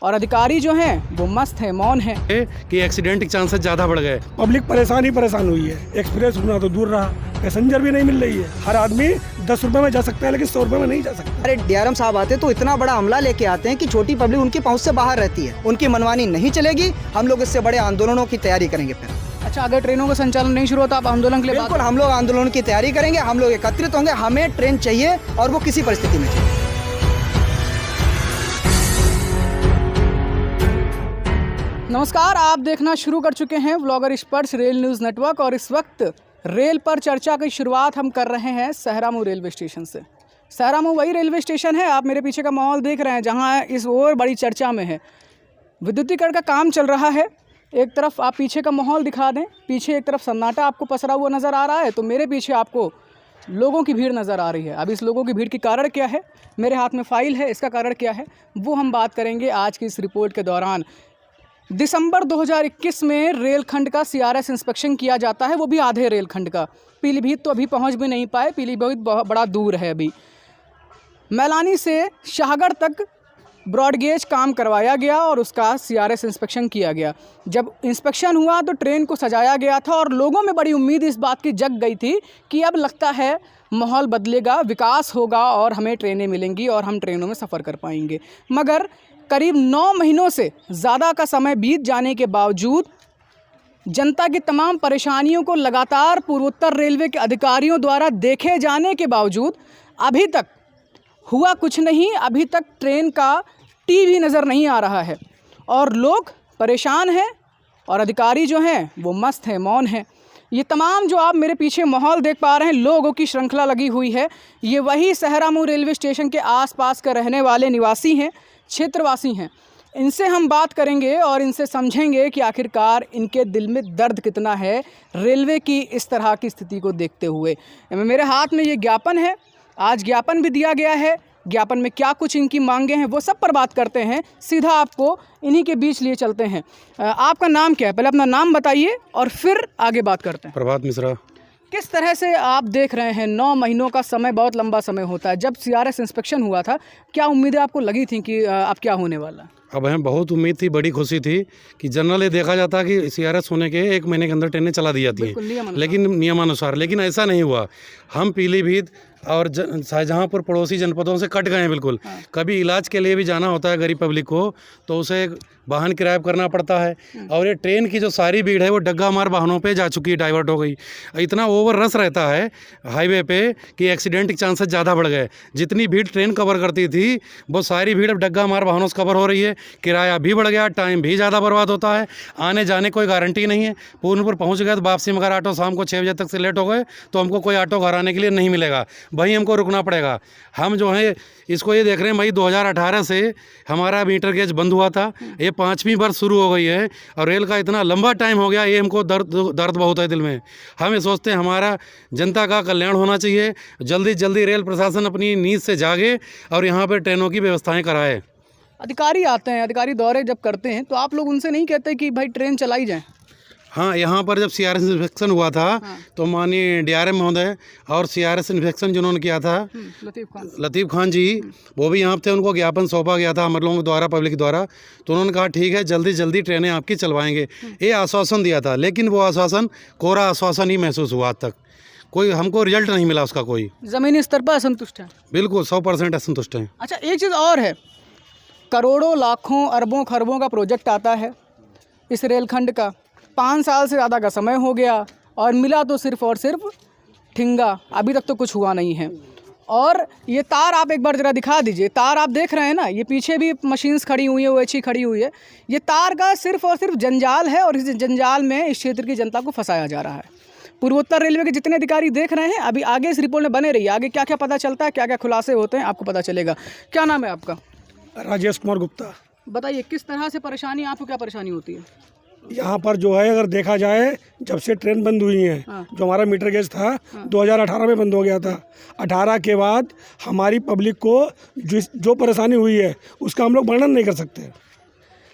और अधिकारी जो हैं वो मस्त है, मौन है कि एक्सीडेंट के चांसेस ज़्यादा बढ़ गए। पब्लिक परेशान हुई है। एक्सप्रेस होना तो दूर रहा, पैसेंजर भी नहीं मिल रही है। हर आदमी 10 रुपए में जा सकता है लेकिन 100 रुपए में नहीं जा सकता। अरे डीआरएम साहब आते तो इतना बड़ा हमला लेके आते हैं कि छोटी पब्लिक उनकी पहुंच से बाहर रहती है। उनकी मनमानी नहीं चलेगी, हम लोग इससे बड़े आंदोलनों की तैयारी करेंगे। फिर अच्छा, अगर ट्रेनों का संचालन नहीं शुरू होता आप आंदोलन के लिए बिल्कुल हम लोग आंदोलन की तैयारी करेंगे। हम लोग एकत्रित होंगे, हमें ट्रेन चाहिए और वो किसी परिस्थिति में चाहिए। नमस्कार, आप देखना शुरू कर चुके हैं vlogger Sparsh rail news network और इस वक्त रेल पर चर्चा की शुरुआत हम कर रहे हैं सहरामू रेलवे स्टेशन से। सहरामू वही रेलवे स्टेशन है, आप मेरे पीछे का माहौल देख रहे हैं, जहां इस ओर बड़ी चर्चा में है। विद्युतीकरण का काम चल रहा है। एक तरफ आप पीछे का माहौल दिखा दें, पीछे एक तरफ सन्नाटा आपको पसरा हुआ नज़र आ रहा है, तो मेरे पीछे आपको लोगों की भीड़ नज़र आ रही है। अब इस लोगों की भीड़ की कारण क्या है, मेरे हाथ में फ़ाइल है, इसका कारण क्या है वो हम बात करेंगे आज की इस रिपोर्ट के दौरान। दिसंबर 2021 में रेलखंड का सीआरएस इंस्पेक्शन किया जाता है, वो भी आधे रेलखंड का। पीलीभीत तो अभी पहुंच भी नहीं पाए, पीलीभीत बहुत बड़ा दूर है। अभी मैलानी से शाहगढ़ तक ब्रॉडगेज काम करवाया गया और उसका सीआरएस इंस्पेक्शन किया गया। जब इंस्पेक्शन हुआ तो ट्रेन को सजाया गया था और लोगों में बड़ी उम्मीद इस बात की जग गई थी कि अब लगता है माहौल बदलेगा, विकास होगा और हमें ट्रेनें मिलेंगी और हम ट्रेनों में सफ़र कर पाएंगे। मगर करीब 9 महीनों से ज़्यादा का समय बीत जाने के बावजूद जनता की तमाम परेशानियों को लगातार पूर्वोत्तर रेलवे के अधिकारियों द्वारा देखे जाने के बावजूद अभी तक हुआ कुछ नहीं। अभी तक ट्रेन का टी भी नज़र नहीं आ रहा है और लोग परेशान हैं और अधिकारी जो हैं वो मस्त हैं, मौन हैं। ये तमाम जो आप मेरे पीछे माहौल देख पा रहे हैं, लोगों की श्रृंखला लगी हुई है, ये वही सहरामू रेलवे स्टेशन के आसपास के रहने वाले निवासी हैं, क्षेत्रवासी हैं। इनसे हम बात करेंगे और इनसे समझेंगे कि आखिरकार इनके दिल में दर्द कितना है रेलवे की इस तरह की स्थिति को देखते हुए। मेरे हाथ में ये ज्ञापन है, आज ज्ञापन भी दिया गया है। ज्ञापन में क्या कुछ इनकी मांगे हैं वो सब पर बात करते हैं। सीधा आपको इन्हीं के बीच लिए चलते हैं। आपका नाम क्या है, पहले अपना नाम बताइए और फिर आगे बात करते हैं। प्रभात मिश्रा। किस तरह से आप देख रहे हैं, 9 महीनों का समय बहुत लंबा समय होता है। जब सीआरएस इंस्पेक्शन हुआ था, क्या उम्मीदें आपको लगी थी कि अब क्या होने वाला? अब हमें बहुत उम्मीद थी, बड़ी खुशी थी कि जनरली देखा जाता कि सीआरएस होने के 1 महीने के अंदर ट्रेनें चला दी जाती हैं, लेकिन नियमानुसार। लेकिन ऐसा नहीं हुआ। हम पीलीभीत और शाहजहाँपुर पड़ोसी जनपदों से कट गए हैं बिल्कुल। कभी इलाज के लिए भी जाना होता है गरीब पब्लिक को तो उसे वाहन किराया करना पड़ता है। और ये ट्रेन की जो सारी भीड़ है वो डग्गा मार वाहनों पे जा चुकी है, डाइवर्ट हो गई। इतना ओवर रश रहता है हाईवे पे कि एक्सीडेंट के चांसेस ज़्यादा बढ़ गए। जितनी भीड़ ट्रेन कवर करती थी वो सारी भीड़ अब डग्गा मार वाहनों से कवर हो रही है। किराया भी बढ़ गया, टाइम भी ज़्यादा बर्बाद होता है, आने जाने कोई गारंटी नहीं है। पूर्णपुर पहुँच गए तो वापसी में अगर ऑटो शाम को 6 बजे तक से लेट हो गए तो हमको कोई ऑटो घर आने के लिए नहीं मिलेगा, वहीं हमको रुकना पड़ेगा। हम जो है इसको ये देख रहे हैं, मई 2018 से हमारा मीटर गेज बंद हुआ था, ये 5वीं बार शुरू हो गई है और रेल का इतना लंबा टाइम हो गया, ये हमको दर्द बहुत है दिल में। हम ये सोचते हैं हमारा जनता का कल्याण होना चाहिए, जल्दी जल्दी रेल प्रशासन अपनी नींद से जागे और यहाँ पर ट्रेनों की व्यवस्थाएँ कराए। अधिकारी आते हैं, अधिकारी दौरे जब करते हैं तो आप लोग उनसे नहीं कहते कि भाई ट्रेन चलाई जाए? हाँ, यहाँ पर जब सीआरएस इंस्पेक्शन हुआ था तो माननीय डीआरएम महोदय और सीआरएस इंस्पेक्शन जिन्होंने किया था लतीफ़ खान जी, वो भी यहाँ थे। उनको ज्ञापन सौंपा गया था हम लोगों द्वारा, पब्लिक द्वारा। तो उन्होंने कहा ठीक है, जल्दी जल्दी ट्रेनें आपकी चलवाएंगे, ये आश्वासन दिया था। लेकिन वो आश्वासन कोरा आश्वासन ही महसूस हुआ आज तक, कोई हमको रिजल्ट नहीं मिला उसका। कोई ज़मीनी स्तर पर असंतुष्ट है? बिल्कुल 100% असंतुष्ट हैं। अच्छा, एक चीज़ और है, करोड़ों लाखों अरबों खरबों का प्रोजेक्ट आता है इस रेलखंड का, 5 साल से ज़्यादा का समय हो गया और मिला तो सिर्फ और सिर्फ ठिंगा, अभी तक तो कुछ हुआ नहीं है। और ये तार आप एक बार ज़रा दिखा दीजिए, तार आप देख रहे हैं ना, ये पीछे भी मशीन्स खड़ी हुई है, OHE खड़ी हुई है। ये तार का सिर्फ और सिर्फ जंजाल है और इस जंजाल में इस क्षेत्र की जनता को फंसाया जा रहा है। पूर्वोत्तर रेलवे के जितने अधिकारी देख रहे हैं, अभी आगे इस रिपोर्ट में बने रहिए, आगे क्या क्या पता चलता है, क्या क्या खुलासे होते हैं, आपको पता चलेगा। क्या नाम है आपका? राजेश कुमार गुप्ता। बताइए किस तरह से परेशानी, आपको क्या परेशानी होती है? यहाँ पर जो है अगर देखा जाए, जब से ट्रेन बंद हुई है, जो हमारा मीटर गेज था 2018 में बंद हो गया था। 18 के बाद हमारी पब्लिक को जो परेशानी हुई है उसका हम लोग वर्णन नहीं कर सकते।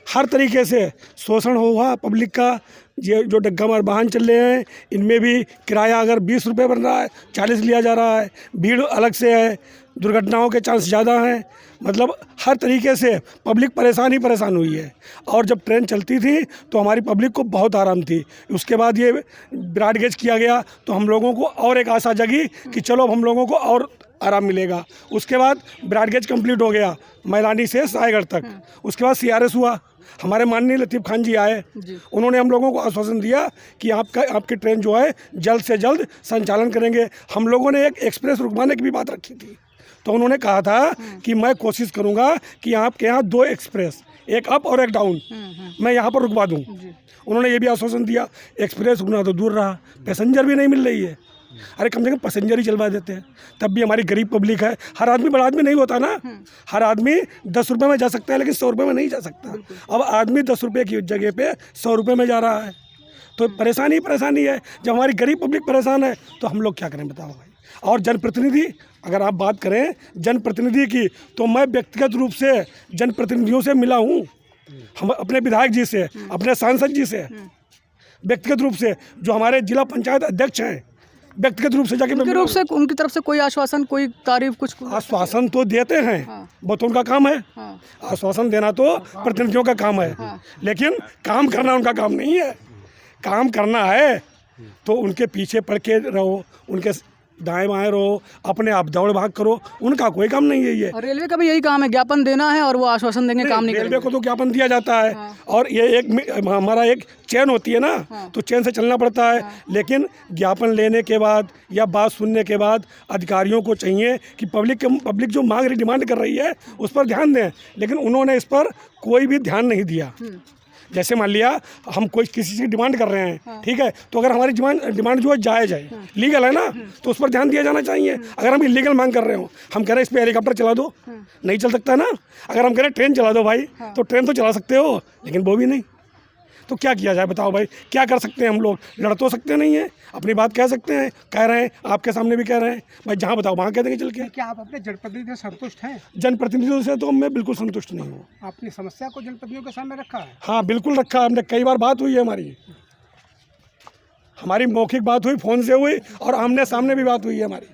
हर तरीके से शोषण हुआ पब्लिक का। ये जो डग्गा मार वाहन चल रहे हैं इनमें भी किराया अगर 20 रुपये बन रहा है 40 लिया जा रहा है, भीड़ अलग से है, दुर्घटनाओं के चांस ज़्यादा हैं। मतलब हर तरीके से पब्लिक परेशान ही परेशान हुई है। और जब ट्रेन चलती थी तो हमारी पब्लिक को बहुत आराम थी। उसके बाद ये ब्रॉड गेज किया गया तो हम लोगों को और एक आशा जगी कि चलो अब हम लोगों को और आराम मिलेगा। उसके बाद ब्रॉड गेज कंप्लीट हो गया मैलानी से सायगढ़ तक। उसके बाद CRS हुआ। हमारे माननीय लतीफ़ खान जी आए, उन्होंने हम लोगों को आश्वासन दिया कि आपकी ट्रेन जो है जल्द से जल्द संचालन करेंगे। हम लोगों ने एक एक्सप्रेस रुकवाने की भी बात रखी थी, तो उन्होंने कहा था कि मैं कोशिश करूंगा कि आपके यहाँ 2 एक्सप्रेस, एक अप और एक डाउन, मैं यहाँ पर रुकवा दूँ। उन्होंने ये भी आश्वासन दिया। एक्सप्रेस रुकना तो दूर रहा, पैसेंजर भी नहीं मिल रही है। अरे कम से कम पैसेंजर ही चलवा देते हैं, तब भी हमारी गरीब पब्लिक है। हर आदमी बड़ा आदमी नहीं होता ना, हर आदमी 10 रुपये में जा सकता है लेकिन 100 रुपये में नहीं जा सकता। अब आदमी 10 रुपये की जगह पे 100 रुपये में जा रहा है, तो परेशानी है। जब हमारी गरीब पब्लिक परेशान है तो हम लोग क्या करें बताओ भाई। और जनप्रतिनिधि, अगर आप बात करें जनप्रतिनिधि की, तो मैं व्यक्तिगत रूप से जनप्रतिनिधियों से मिला हूँ, हम अपने विधायक जी से, अपने सांसद जी से व्यक्तिगत रूप से, जो हमारे जिला पंचायत अध्यक्ष हैं, व्यक्तिगत रूप से जाके उनकी तरफ से कोई आश्वासन, कोई तारीफ, कुछ आश्वासन तो देते हैं। वो तो उनका काम है। आश्वासन देना तो प्रतिनिधियों का काम है, लेकिन काम करना उनका काम नहीं है। काम करना है तो उनके पीछे पड़ के रहो, उनके दाएं बाएं रहो, अपने आप दौड़ भाग करो, उनका कोई काम नहीं है ये। और रेलवे का भी यही काम है, ज्ञापन देना है और वो आश्वासन देंगे, काम नहीं करेंगे। रेलवे को तो ज्ञापन दिया जाता है। और ये एक हमारा एक चेन होती है ना, तो चेन से चलना पड़ता है। लेकिन ज्ञापन लेने के बाद या बात सुनने के बाद अधिकारियों को चाहिए कि पब्लिक जो मांग रही, डिमांड कर रही है, उस पर ध्यान दें। लेकिन उन्होंने इस पर कोई भी ध्यान नहीं दिया। जैसे मान लिया हम कोई किसी चीज़ की डिमांड कर रहे हैं, ठीक है, तो अगर हमारी डिमांड जो है जायज़ है, लीगल है ना, तो उस पर ध्यान दिया जाना चाहिए। अगर हम इलीगल मांग कर रहे हो, हम कह रहे हैं इस पर हेलीकॉप्टर चला दो, नहीं चल सकता ना। अगर हम कह रहे हैं ट्रेन चला दो भाई, तो ट्रेन तो चला सकते हो, लेकिन वो भी नहीं। तो क्या किया जाए बताओ भाई, क्या कर सकते हैं हम लोग? लड़ तो सकते नहीं हैं, अपनी बात कह सकते हैं, कह रहे हैं, आपके सामने भी कह रहे हैं भाई, जहाँ बताओ वहाँ कह देंगे चल के। क्या आप अपने जनप्रतिनिधि से संतुष्ट हैं? जनप्रतिनिधियों से तो मैं बिल्कुल संतुष्ट नहीं हूँ। अपनी समस्या को जनप्रतिनिधियों के सामने रखा है? हाँ बिल्कुल रखा, हमने कई बार बात हुई है, हमारी मौखिक बात हुई, फ़ोन से हुई, और आमने सामने भी बात हुई है हमारी।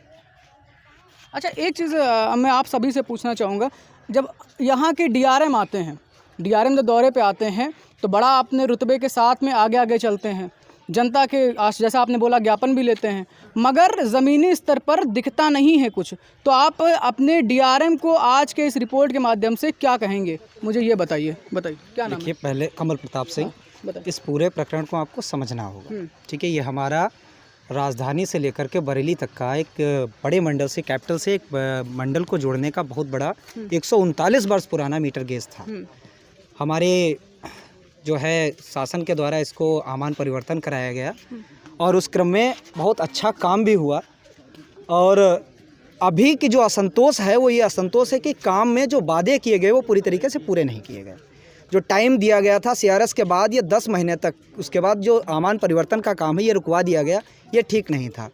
अच्छा, एक चीज़ मैं आप सभी से पूछना चाहूँगा, जब यहाँ के DRM आते हैं, DRM जब दौरे पे आते हैं तो बड़ा अपने रुतबे के साथ में आगे आगे चलते हैं, जनता के जैसा आपने बोला ज्ञापन भी लेते हैं, मगर ज़मीनी स्तर पर दिखता नहीं है कुछ। तो आप अपने DRM को आज के इस रिपोर्ट के माध्यम से क्या कहेंगे, मुझे ये बताइए क्या नाम है? देखिए, पहले कमल प्रताप सिंह, इस पूरे प्रकरण को आपको समझना होगा, ठीक है। ये हमारा राजधानी से लेकर के बरेली तक का एक बड़े मंडल से, कैपिटल से एक मंडल को जोड़ने का बहुत बड़ा 139 वर्ष पुराना मीटर गेज था। हमारे जो है शासन के द्वारा इसको आमान परिवर्तन कराया गया और उस क्रम में बहुत अच्छा काम भी हुआ। और अभी की जो असंतोष है वो ये असंतोष है कि काम में जो वादे किए गए वो पूरी तरीके से पूरे नहीं किए गए। जो टाइम दिया गया था CRS के बाद, ये 10 महीने तक, उसके बाद जो आमान परिवर्तन का काम है ये रुकवा दिया गया, ये ठीक नहीं था।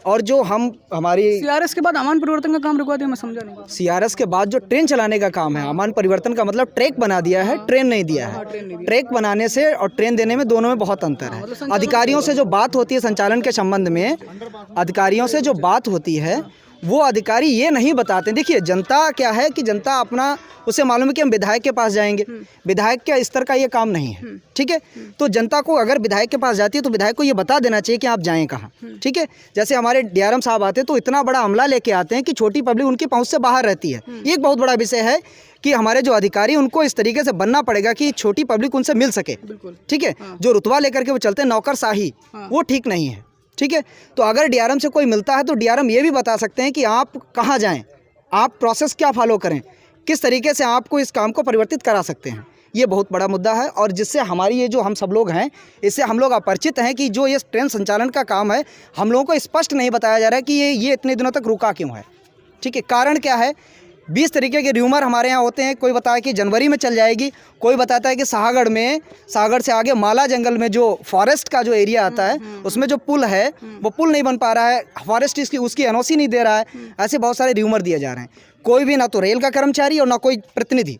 और जो हमारी CRS के बाद आमान परिवर्तन का काम रुकवा दिया, मैं समझा नहीं। CRS के बाद जो ट्रेन चलाने का काम है, आमान परिवर्तन का मतलब ट्रैक बना दिया है, ट्रेन नहीं दिया है। ट्रैक बनाने से और ट्रेन देने में दोनों में बहुत अंतर है। अधिकारियों से जो बात होती है संचालन के संबंध में, अधिकारियों से जो बात होती है वो अधिकारी ये नहीं बताते। देखिए, जनता क्या है कि जनता अपना, उसे मालूम है कि हम विधायक के पास जाएंगे, विधायक के स्तर का ये काम नहीं है, ठीक है। तो जनता को अगर विधायक के पास जाती है तो विधायक को ये बता देना चाहिए कि आप जाएं कहाँ, ठीक है। जैसे हमारे DRM साहब आते हैं तो इतना बड़ा अमला लेके आते हैं कि छोटी पब्लिक उनकी पहुँच से बाहर रहती है। ये एक बहुत बड़ा विषय है कि हमारे जो अधिकारी, उनको इस तरीके से बनना पड़ेगा कि छोटी पब्लिक उनसे मिल सके, ठीक है। जो रुतबा लेकर के वो चलते हैं, नौकरशाही, वो ठीक नहीं है, ठीक है। तो अगर DRM से कोई मिलता है तो DRM ये भी बता सकते हैं कि आप कहाँ जाएं, आप प्रोसेस क्या फॉलो करें, किस तरीके से आपको इस काम को परिवर्तित करा सकते हैं। ये बहुत बड़ा मुद्दा है और जिससे हमारी ये जो हम सब लोग हैं, इससे हम लोग अपरिचित हैं कि जो ये ट्रेन संचालन का काम है, हम लोगों को स्पष्ट नहीं बताया जा रहा है कि ये इतने दिनों तक रुका क्यों है, ठीक है। कारण क्या है? 20 तरीके के र्यूमर हमारे यहाँ होते हैं। कोई बताता है कि जनवरी में चल जाएगी, कोई बताता है कि सागड़ से आगे माला जंगल में जो फॉरेस्ट का जो एरिया आता है उसमें जो पुल है वो पुल नहीं बन पा रहा है, फॉरेस्ट उसकी NOC नहीं दे रहा है। ऐसे बहुत सारे र्यूमर दिए जा रहे हैं। कोई भी, ना तो रेल का कर्मचारी और ना कोई प्रतिनिधि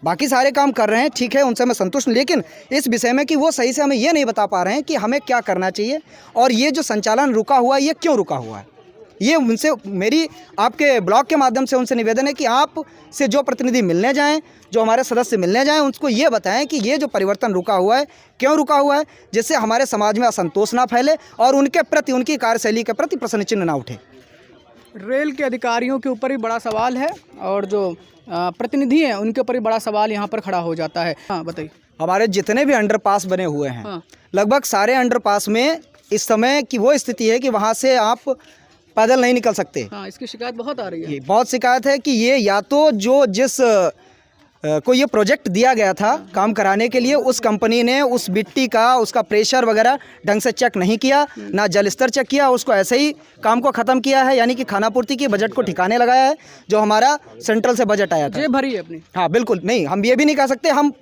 बाकी सारे काम कर रहे हैं, ठीक है, उनसे मैं संतुष्ट हूं, लेकिन इस विषय में कि वो सही से हमें ये नहीं बता पा रहे हैं कि हमें क्या करना चाहिए और ये जो संचालन रुका हुआ है ये क्यों रुका हुआ है। ये उनसे मेरी आपके ब्लॉग के माध्यम से उनसे निवेदन है कि आप से जो प्रतिनिधि मिलने जाएं, जो हमारे सदस्य मिलने जाएं, उनको ये बताएं कि ये जो परिवर्तन रुका हुआ है क्यों रुका हुआ है, जिससे हमारे समाज में असंतोष ना फैले और उनके प्रति, उनकी कार्यशैली के प्रति प्रश्न चिन्ह ना उठे। रेल के अधिकारियों के ऊपर भी बड़ा सवाल है और जो प्रतिनिधि हैं उनके ऊपर भी बड़ा सवाल यहाँ पर खड़ा हो जाता है। हाँ बताइए। हमारे जितने भी अंडरपास बने हुए हैं, हाँ। लगभग सारे अंडरपास में इस समय की वो स्थिति है कि वहाँ से आप पैदल नहीं निकल सकते। हाँ, इसकी शिकायत बहुत आ रही है। ये बहुत शिकायत है कि ये या तो जो जिस को ये प्रोजेक्ट दिया गया था काम कराने के लिए, उस कंपनी ने उस मिट्टी का उसका प्रेशर वगैरह ढंग से चेक नहीं किया, ना जल स्तर चेक किया, उसको ऐसे ही काम को ख़त्म किया है, यानी कि खानापूर्ति की बजट को ठिकाने लगाया है जो हमारा सेंट्रल से बजट आया था। जेब भरी है अपनी। हाँ बिल्कुल नहीं, हम ये भी नहीं कह सकते, हम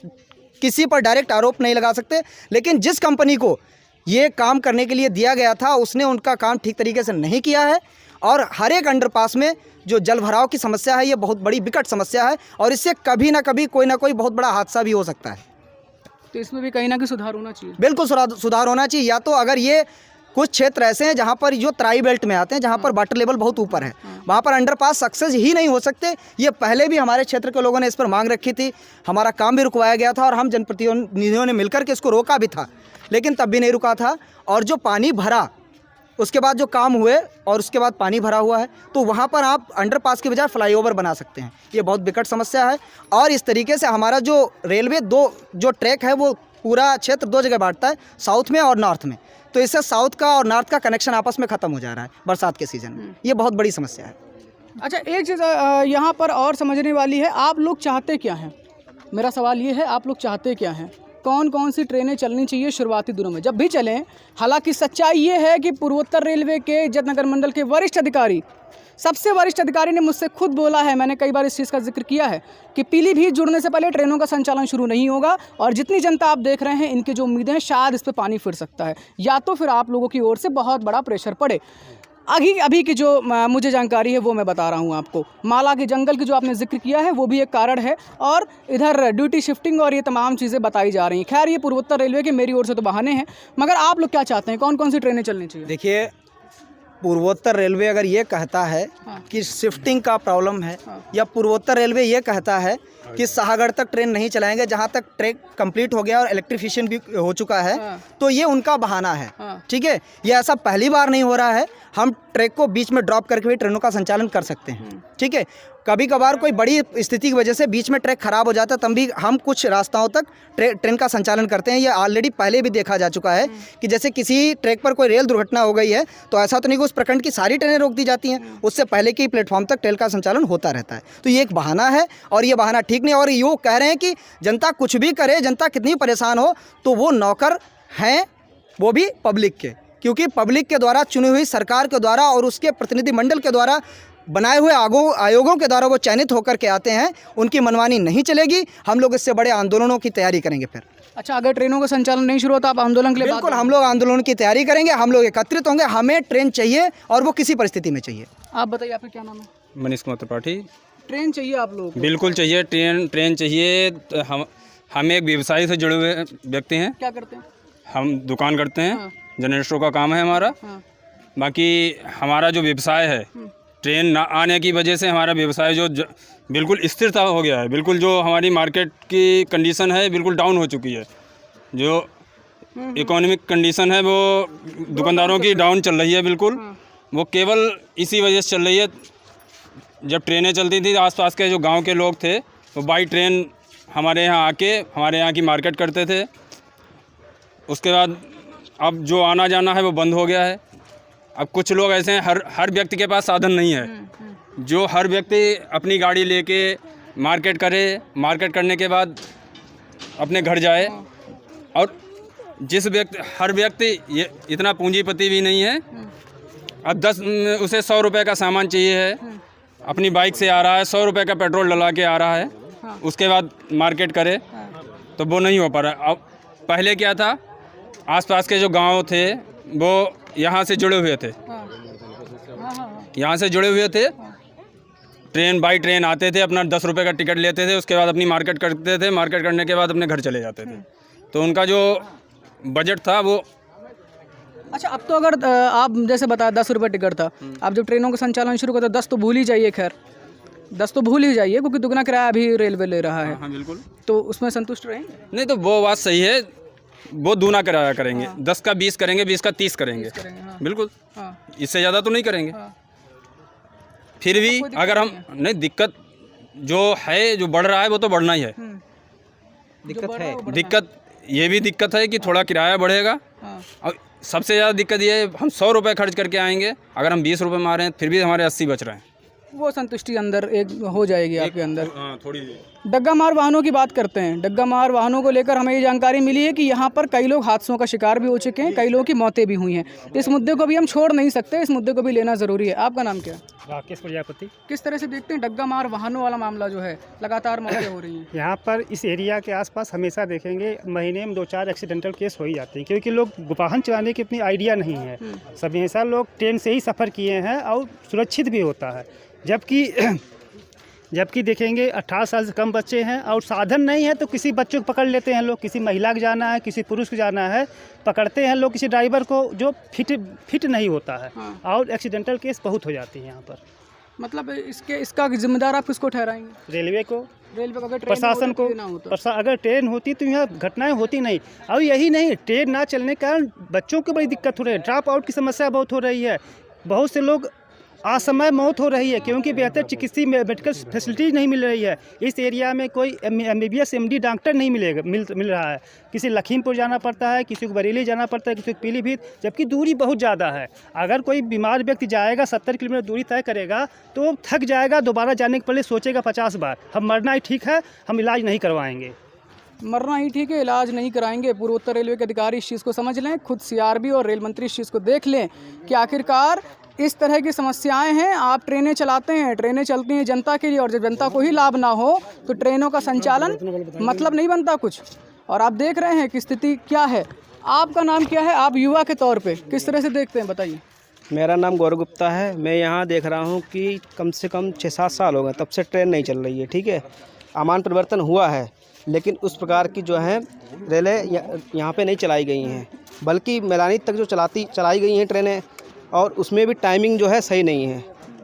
किसी पर डायरेक्ट आरोप नहीं लगा सकते, लेकिन जिस कंपनी को ये काम करने के लिए दिया गया था उसने उनका काम ठीक तरीके से नहीं किया है और हर एक अंडरपास में जो जल भराव की समस्या है ये बहुत बड़ी विकट समस्या है और इससे कभी ना कभी कोई ना कोई बहुत बड़ा हादसा भी हो सकता है। तो इसमें भी कहीं ना कहीं सुधार होना चाहिए। बिल्कुल सुधार होना चाहिए। या तो अगर ये कुछ क्षेत्र ऐसे हैं जहाँ पर जो तराई बेल्ट में आते हैं, जहाँ पर वाटर लेवल बहुत ऊपर है, वहाँ पर अंडरपास सक्सेस ही नहीं हो सकते। ये पहले भी हमारे क्षेत्र के लोगों ने इस पर मांग रखी थी, हमारा काम भी रुकवाया गया था और हम जनप्रतिनिधियों ने मिलकर के इसको रोका भी था, लेकिन तब भी नहीं रुका था। और जो पानी भरा उसके बाद जो काम हुए और उसके बाद पानी भरा हुआ है, तो वहाँ पर आप अंडरपास के बजाय फ्लाईओवर बना सकते हैं। ये बहुत विकट समस्या है और इस तरीके से हमारा जो रेलवे जो ट्रैक है वो पूरा क्षेत्र दो जगह बांटता है, साउथ में और नॉर्थ में, तो इससे साउथ का और नॉर्थ का कनेक्शन आपस में ख़त्म हो जा रहा है बरसात के सीज़न में। ये बहुत बड़ी समस्या है। अच्छा, एक चीज़ यहाँ पर और समझने वाली है, आप लोग चाहते क्या हैं? मेरा सवाल ये है, आप लोग चाहते क्या हैं? कौन कौन सी ट्रेनें चलनी चाहिए शुरुआती दिनों में, जब भी चलें? हालांकि सच्चाई ये है कि पूर्वोत्तर रेलवे के इज्जतनगर मंडल के वरिष्ठ अधिकारी, सबसे वरिष्ठ अधिकारी ने मुझसे खुद बोला है, मैंने कई बार इस चीज़ का जिक्र किया है कि पीलीभीत जुड़ने से पहले ट्रेनों का संचालन शुरू नहीं होगा और जितनी जनता आप देख रहे हैं, इनकी जो उम्मीदें हैं, शायद इस पर पानी फिर सकता है, या तो फिर आप लोगों की ओर से बहुत बड़ा प्रेशर पड़े। अभी की जो मुझे जानकारी है वो मैं बता रहा हूँ आपको। माला के जंगल की जो आपने जिक्र किया है वो भी एक कारण है और इधर ड्यूटी शिफ्टिंग और ये तमाम चीज़ें बताई जा रही हैं। खैर, ये पूर्वोत्तर रेलवे के मेरी ओर से तो बहाने हैं, मगर आप लोग क्या चाहते हैं? कौन कौन सी ट्रेनें चलनी चाहिए? देखिए, पूर्वोत्तर रेलवे अगर ये कहता है कि शिफ्टिंग का प्रॉब्लम है, या पूर्वोत्तर रेलवे ये कहता है कि शाहगढ़ तक ट्रेन नहीं चलाएंगे जहाँ तक ट्रैक कंप्लीट हो गया और इलेक्ट्रिफिकेशन भी हो चुका है, तो ये उनका बहाना है। ठीक है, ये ऐसा पहली बार नहीं हो रहा है। हम ट्रैक को बीच में ड्रॉप करके भी ट्रेनों का संचालन कर सकते हैं। ठीक है, कभी कभार कोई बड़ी स्थिति की वजह से बीच में ट्रैक खराब हो जाता है, तब भी हम कुछ रास्ताओं तक ट्रेन का संचालन करते हैं। ये ऑलरेडी पहले भी देखा जा चुका है कि जैसे किसी ट्रैक पर कोई रेल दुर्घटना हो गई है तो ऐसा तो नहीं कि उस प्रखंड की सारी ट्रेनें रोक दी जाती हैं, उससे पहले की प्लेटफॉर्म तक ट्रेन का संचालन होता रहता है। तो ये एक बहाना है और ये बहाना ठीक नहीं। और ये कह रहे हैं कि जनता कुछ भी करे, जनता कितनी परेशान हो, तो वो नौकर हैं, वो भी पब्लिक के, क्योंकि पब्लिक के द्वारा चुनी हुई सरकार के द्वारा और उसके प्रतिनिधि मंडल के द्वारा बनाए हुए आयोगों के द्वारा वो चयनित होकर के आते हैं। उनकी मनमानी नहीं चलेगी। हम लोग इससे बड़े आंदोलनों की तैयारी करेंगे फिर। अच्छा, अगर ट्रेनों का संचालन नहीं शुरू होता आप आंदोलन के लिए? बिल्कुल, हम लोग आंदोलन की तैयारी करेंगे। हम लोग एकत्रित होंगे। हमें ट्रेन चाहिए और वो किसी परिस्थिति में चाहिए। आप बताइए, आपका क्या नाम है? मनीष कुमार त्रिपाठी। ट्रेन चाहिए आप लोगों को? बिल्कुल चाहिए, ट्रेन चाहिए। हम एक व्यवसाय से जुड़े हुए व्यक्ति हैं। क्या करते हैं? हम दुकान करते हैं, जनरल स्टोर का काम है हमारा। बाकी हमारा जो व्यवसाय है, ट्रेन ना आने की वजह से हमारा व्यवसाय जो बिल्कुल स्थिरता हो गया है। बिल्कुल जो हमारी मार्केट की कंडीशन है बिल्कुल डाउन हो चुकी है। जो इकोनॉमिक कंडीशन है वो दुकानदारों की डाउन चल रही है बिल्कुल। वो केवल इसी वजह से चल रही है, जब ट्रेनें चलती थी आसपास के जो गांव के लोग थे वो बाई ट्रेन हमारे यहाँ आके हमारे यहाँ की मार्केट करते थे। उसके बाद अब जो आना जाना है वो बंद हो गया है। अब कुछ लोग ऐसे हैं, हर व्यक्ति के पास साधन नहीं है। जो हर व्यक्ति अपनी गाड़ी लेके मार्केट करे, मार्केट करने के बाद अपने घर जाए, और हर व्यक्ति ये इतना पूंजीपति भी नहीं है। अब उसे 100 रुपये का सामान चाहिए है, अपनी बाइक से आ रहा है, 100 रुपये का पेट्रोल डला के आ रहा है, उसके बाद मार्केट करे, तो वो नहीं हो पा रहा। अब पहले क्या था, आसपास के जो गांव थे वो यहाँ से जुड़े हुए थे, यहाँ से जुड़े हुए थे, ट्रेन बाई ट्रेन आते थे, अपना 10 रुपये का टिकट लेते थे, उसके बाद अपनी मार्केट करते थे, मार्केट करने के बाद अपने घर चले जाते थे। तो उनका जो बजट था वो अच्छा, अब तो अगर आप जैसे बताया 10 रुपये टिकट था, आप जब ट्रेनों का संचालन शुरू करते 10 तो भूल ही जाइए, खैर 10 तो भूल ही जाइए क्योंकि दुगना किराया अभी रेलवे ले रहा है। हाँ बिल्कुल। तो उसमें संतुष्ट रहेंगे? नहीं तो वो बात सही है, वो दूना किराया करेंगे। 10 का 20 करेंगे, 20 का 30 करेंगे। हाँ। बिल्कुल, हाँ। इससे ज़्यादा तो नहीं करेंगे। हाँ। फिर भी अगर हम नहीं, दिक्कत जो है, जो बढ़ रहा है वो तो बढ़ना ही है। दिक्कत है। दिक्कत ये भी दिक्कत है कि थोड़ा किराया बढ़ेगा। हाँ। और सबसे ज़्यादा दिक्कत ये है, हम 100 रुपये खर्च करके आएंगे, अगर हम 20 रुपये मारें फिर भी हमारे 80 बच रहे हैं। वो संतुष्टि अंदर एक हो जाएगी आपके अंदर। हाँ, थोड़ी। डग्गा मार वाहनों की बात करते हैं। डग्गा मार वाहनों को लेकर हमें ये जानकारी मिली है कि यहाँ पर कई लोग हादसों का शिकार भी हो चुके हैं, कई लोगों की मौतें भी हुई हैं। इस मुद्दे को भी हम छोड़ नहीं सकते, इस मुद्दे को भी लेना ज़रूरी है। आपका नाम क्या है? राकेश प्रजापति। किस तरह से देखते हैं डग्गा मार वाहनों वाला मामला जो है, लगातार मौतें हो रही हैं? यहाँ पर इस एरिया के आसपास हमेशा देखेंगे महीने में 2-4 एक्सीडेंटल केस हो ही जाते हैं, क्योंकि लोग वाहन चलाने की अपनी आइडिया नहीं है। सब हमेशा लोग ट्रेन से ही सफ़र किए हैं और सुरक्षित भी होता है। जबकि देखेंगे 18 साल से कम बच्चे हैं और साधन नहीं है तो किसी बच्चों को पकड़ लेते हैं लोग, किसी महिला को जाना है, किसी पुरुष को जाना है, पकड़ते हैं लोग किसी ड्राइवर को जो फिट नहीं होता है। हाँ। और एक्सीडेंटल केस बहुत हो जाती हैं यहाँ पर। मतलब इसका जिम्मेदार आप किसको ठहराएंगे? रेलवे को, रेलवे को, अगर ट्रेन प्रशासन को। ना होता। अगर ट्रेन होती तो यहाँ घटनाएं होती नहीं। और यही नहीं, ट्रेन ना चलने के कारण बच्चों को बड़ी दिक्कत हो रही है, ड्रॉप आउट की समस्या बहुत हो रही है, बहुत से लोग असमय मौत हो रही है क्योंकि बेहतर चिकित्सीय मेडिकल फैसिलिटी नहीं मिल रही है। इस एरिया में कोई MBBS MD डॉक्टर नहीं मिल रहा है। किसी लखीमपुर जाना पड़ता है, किसी को बरेली जाना पड़ता है, किसी को पीलीभीत, जबकि दूरी बहुत ज़्यादा है। अगर कोई बीमार व्यक्ति जाएगा 70 किलोमीटर दूरी तय करेगा तो थक जाएगा, दोबारा जाने के पहले सोचेगा 50 बार हम मरना ही ठीक है, हम इलाज नहीं करवाएंगे। मरना ही ठीक है, इलाज नहीं कराएंगे। पूर्वोत्तर रेलवे के अधिकारी इस चीज़ को समझ लें, खुद CRB और रेल मंत्री इस चीज़ को देख लें कि आखिरकार इस तरह की समस्याएं हैं। आप ट्रेनें चलाते हैं, ट्रेनें चलती हैं जनता के लिए, और जब जनता को ही लाभ ना हो तो ट्रेनों का संचालन मतलब नहीं बनता कुछ। और आप देख रहे हैं कि स्थिति क्या है। आपका नाम क्या है? आप युवा के तौर पे किस तरह से देखते हैं, बताइए। मेरा नाम गौरव गुप्ता है। मैं यहाँ देख रहा हूँ कि कम से कम 6-7 साल हो गए तब से ट्रेन नहीं चल रही है। ठीक है, आमान परिवर्तन हुआ है, लेकिन उस प्रकार की जो है रेलें यहाँ पे नहीं चलाई गई हैं, बल्कि मैलानी तक जो चलाई गई हैं ट्रेनें, और उसमें भी टाइमिंग जो है सही नहीं है।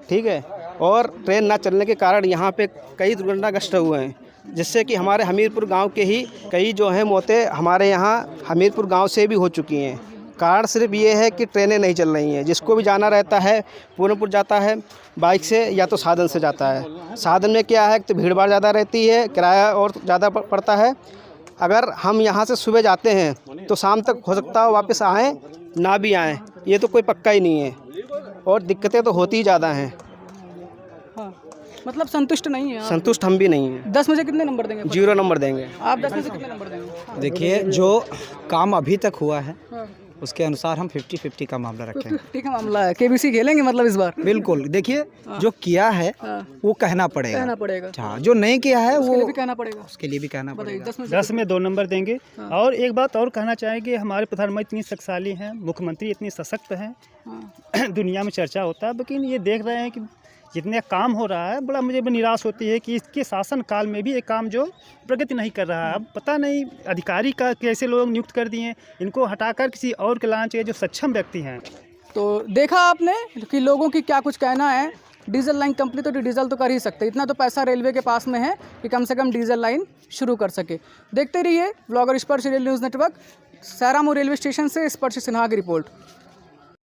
ठीक है, और ट्रेन ना चलने के कारण यहाँ पे कई दुर्घटनाग्रस्त हुए हैं, जिससे कि हमारे हमीरपुर गांव के ही कई जो हैं मौतें हमारे यहाँ हमीरपुर गांव से भी हो चुकी हैं। कारण सिर्फ ये है कि ट्रेनें नहीं चल रही हैं। जिसको भी जाना रहता है पूर्णपुर जाता है बाइक से या तो साधन से जाता है। साधन में क्या है तो भीड़ भाड़ ज़्यादा रहती है, किराया और ज़्यादा पड़ता है। अगर हम यहाँ से सुबह जाते हैं तो शाम तक हो सकता है वापस आएँ ना भी आएँ, ये तो कोई पक्का ही नहीं है, और दिक्कतें तो होती ही ज़्यादा हैं। हाँ, मतलब संतुष्ट नहीं है आप? संतुष्ट हम भी नहीं हैं। 10 में से कितने नंबर देंगे? 0 नंबर देंगे। आप 10 में से कितने नंबर देंगे? देखिए, जो काम अभी तक हुआ है हाँ। उसके अनुसार हम 50-50 का मामला रखेंगे। ठीक है, मामला है। KBC खेलेंगे मतलब इस बार? बिल्कुल। देखिए, जो किया है वो कहना पड़ेगा। हाँ, जो नहीं किया है उसके लिए वो भी कहना पड़ेगा। उसके लिए भी कहना बताइए, पड़ेगा। 10 में 2 नंबर देंगे। और एक बात और कहना चाहेंगे, हमारे प्रधानमंत्री इतनी शक्तिशाली हैं, मुख्यमंत्री इतनी सशक्त हैं, दुनिया में चर्चा होता है, लेकिन ये देख रहे हैं कि जितने काम हो रहा है, बड़ा मुझे भी निराश होती है कि इसके शासन काल में भी एक काम जो प्रगति नहीं कर रहा है। अब पता नहीं अधिकारी का कैसे लोग नियुक्त कर दिए, इनको हटाकर किसी और के लाना चाहिए जो सक्षम व्यक्ति हैं। तो देखा आपने कि लोगों की क्या कुछ कहना है। डीजल लाइन कंप्लीट तो डीजल तो कर ही सकते, इतना तो पैसा रेलवे के पास में है कि कम से कम डीजल लाइन शुरू कर सके। देखते रहिए vlogger Sparsh rail news network. सहरामू रेलवे स्टेशन से स्पर्श सिन्हा की रिपोर्ट।